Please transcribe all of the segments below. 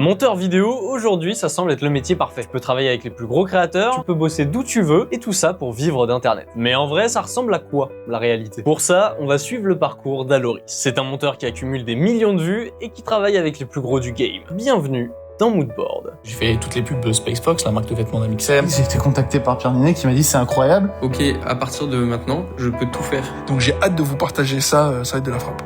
Monteur vidéo, aujourd'hui, ça semble être le métier parfait. Tu peux travailler avec les plus gros créateurs, tu peux bosser d'où tu veux, et tout ça pour vivre d'internet. Mais en vrai, ça ressemble à quoi, la réalité? Pour ça, on va suivre le parcours d'Aloris. C'est un monteur qui accumule des millions de vues et qui travaille avec les plus gros du game. Bienvenue dans Moodboard. J'ai fait toutes les pubs de Spacefox, la marque de vêtements d'Amixem. J'ai été contacté par Pierre Ninet qui m'a dit c'est incroyable. Ok, à partir de maintenant, je peux tout faire. Donc j'ai hâte de vous partager ça, ça va être de la frappe.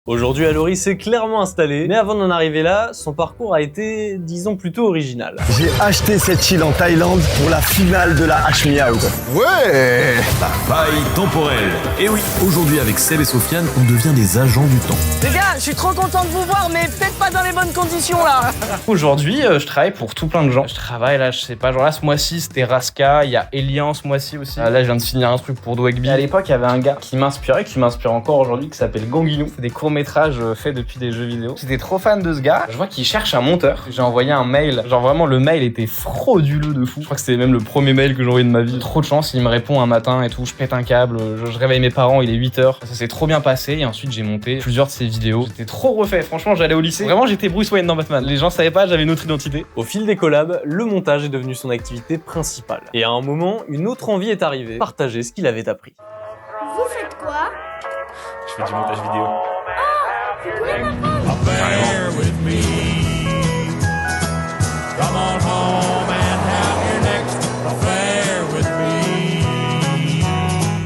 Aujourd'hui, Aloris s'est clairement installé, mais avant d'en arriver là, son parcours a été, disons, plutôt original. J'ai acheté cette île en Thaïlande pour la finale de la Hashmiao. Ouais. La faille temporelle. Et oui, aujourd'hui avec Seb et Sofiane, on devient des agents du temps. Les gars, je suis trop content de vous voir, mais peut-être pas dans les bonnes conditions là. Aujourd'hui, je travaille pour tout plein de gens. Je travaille là, je sais pas, genre là ce mois-ci c'était Raska, il y a Elian ce mois-ci aussi. Là je viens de finir un truc pour Dwagby. À l'époque, il y avait un gars qui m'inspirait, qui m'inspire encore aujourd'hui, qui s'appelle Ganguinou. C'est des courts-métrages faits depuis des jeux vidéo. J'étais trop fan de ce gars. Je vois qu'il cherche un monteur. J'ai envoyé un mail. Genre vraiment le mail était frauduleux de fou. Je crois que c'était même le premier mail que j'ai envoyé de ma vie. Trop de chance, il me répond un matin et tout. Je pète un câble, je réveille mes parents, il est 8h. Ça s'est trop bien passé et ensuite j'ai monté plusieurs de ses vidéos. J'étais trop refait. Franchement, j'allais au lycée. Vraiment, j'étais Bruce Wayne dans Batman. Les gens savaient pas, j'avais une autre identité. Au fil des collabs, le montage est devenu son activité principale. Et à un moment, une autre envie est arrivée, partager ce qu'il avait appris. Vous faites quoi? Je fais du montage vidéo. Vous pouvez m'apprendre?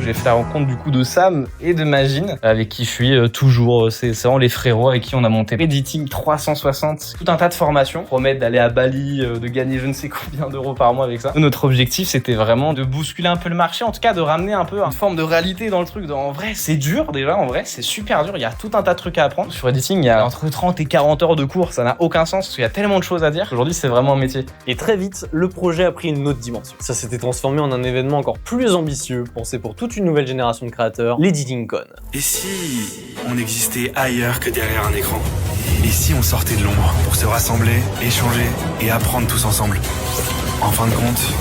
J'ai fait la rencontre du coup de Sam et de Magine, avec qui je suis toujours. C'est vraiment les frérots avec qui on a monté Editing 360. Tout un tas de formations. Promettre d'aller à Bali, de gagner je ne sais combien d'euros par mois avec ça. Notre objectif, c'était vraiment de bousculer un peu le marché, en tout cas de ramener un peu une forme de réalité dans le truc. En vrai, c'est dur déjà, en vrai, c'est super dur. Il y a tout un tas de trucs à apprendre. Sur Editing, il y a entre 30 et 40 heures de cours. Ça n'a aucun sens parce qu'il y a tellement de choses à dire. Aujourd'hui, c'est vraiment un métier. Et très vite, le projet a pris une autre dimension. Ça s'était transformé en un événement encore plus ambitieux, pensé pour toute une nouvelle génération de créateurs, l'EditingCon. Et si on existait ailleurs que derrière un écran? Et si on sortait de l'ombre pour se rassembler, échanger et apprendre tous ensemble? En fin de compte,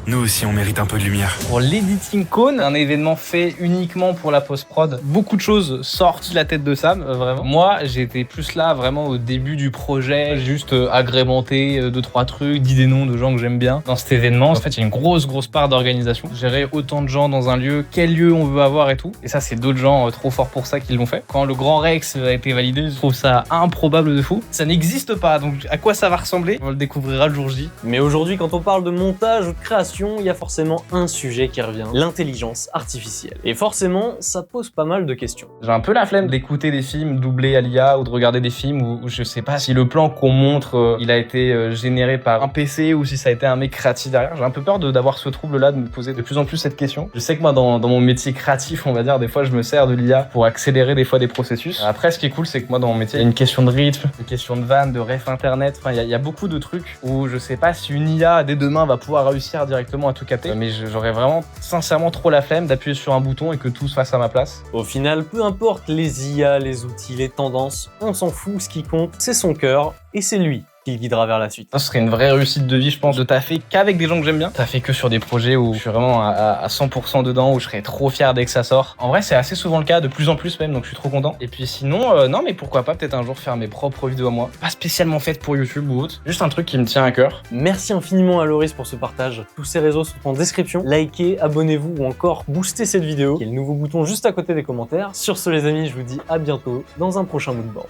nous aussi on mérite un peu de lumière. Pour l'EditingCon, un événement fait uniquement pour la post-prod, beaucoup de choses sortent de la tête de Sam, vraiment. Moi, j'étais plus là vraiment au début du projet, juste agrémenté 2-3 trucs, dit des noms de gens que j'aime bien. Dans cet événement, en fait, il y a une grosse part d'organisation. Gérer autant de gens dans un lieu, quel lieu on veut avoir et tout. Et ça, c'est d'autres gens trop forts pour ça qui l'ont fait. Quand le Grand Rex a été validé, je trouve ça improbable de fou. Ça n'existe pas, donc à quoi ça va ressembler? On le découvrira le jour J. Mais aujourd'hui, quand on parle de montage ou de création, il y a forcément un sujet qui revient, l'intelligence artificielle. Et forcément, ça pose pas mal de questions. J'ai un peu la flemme d'écouter des films doublés à l'IA ou de regarder des films où je sais pas si le plan qu'on montre, il a été généré par un PC ou si ça a été un mec créatif derrière. J'ai un peu peur d'avoir ce trouble-là, de me poser de plus en plus cette question. Je sais que moi, dans mon métier créatif, on va dire, des fois, je me sers de l'IA pour accélérer des fois des processus. Après, ce qui est cool, c'est que moi, dans mon métier, il y a une question de rythme, une question de vanne, de ref internet. Enfin, il y a beaucoup de trucs où je sais pas si une IA, dès demain, va pouvoir réussir directement à tout capter. Mais j'aurais vraiment, sincèrement, trop la flemme d'appuyer sur un bouton et que tout se fasse à ma place. Au final, peu importe les IA, les outils, les tendances, on s'en fout, ce qui compte, c'est son cœur et c'est lui qui le guidera vers la suite. Ça serait une vraie réussite de vie, je pense, de taffer qu'avec des gens que j'aime bien. Taffer que sur des projets où je suis vraiment à 100% dedans, où je serais trop fier dès que ça sort. En vrai, c'est assez souvent le cas, de plus en plus même, donc je suis trop content. Et puis sinon, non, mais pourquoi pas peut-être un jour faire mes propres vidéos à moi. Pas spécialement faites pour YouTube ou autre, juste un truc qui me tient à cœur. Merci infiniment à Aloris pour ce partage. Tous ses réseaux sont en description. Likez, abonnez-vous ou encore boostez cette vidéo. Il y a le nouveau bouton juste à côté des commentaires. Sur ce les amis, je vous dis à bientôt dans un prochain Moodboard.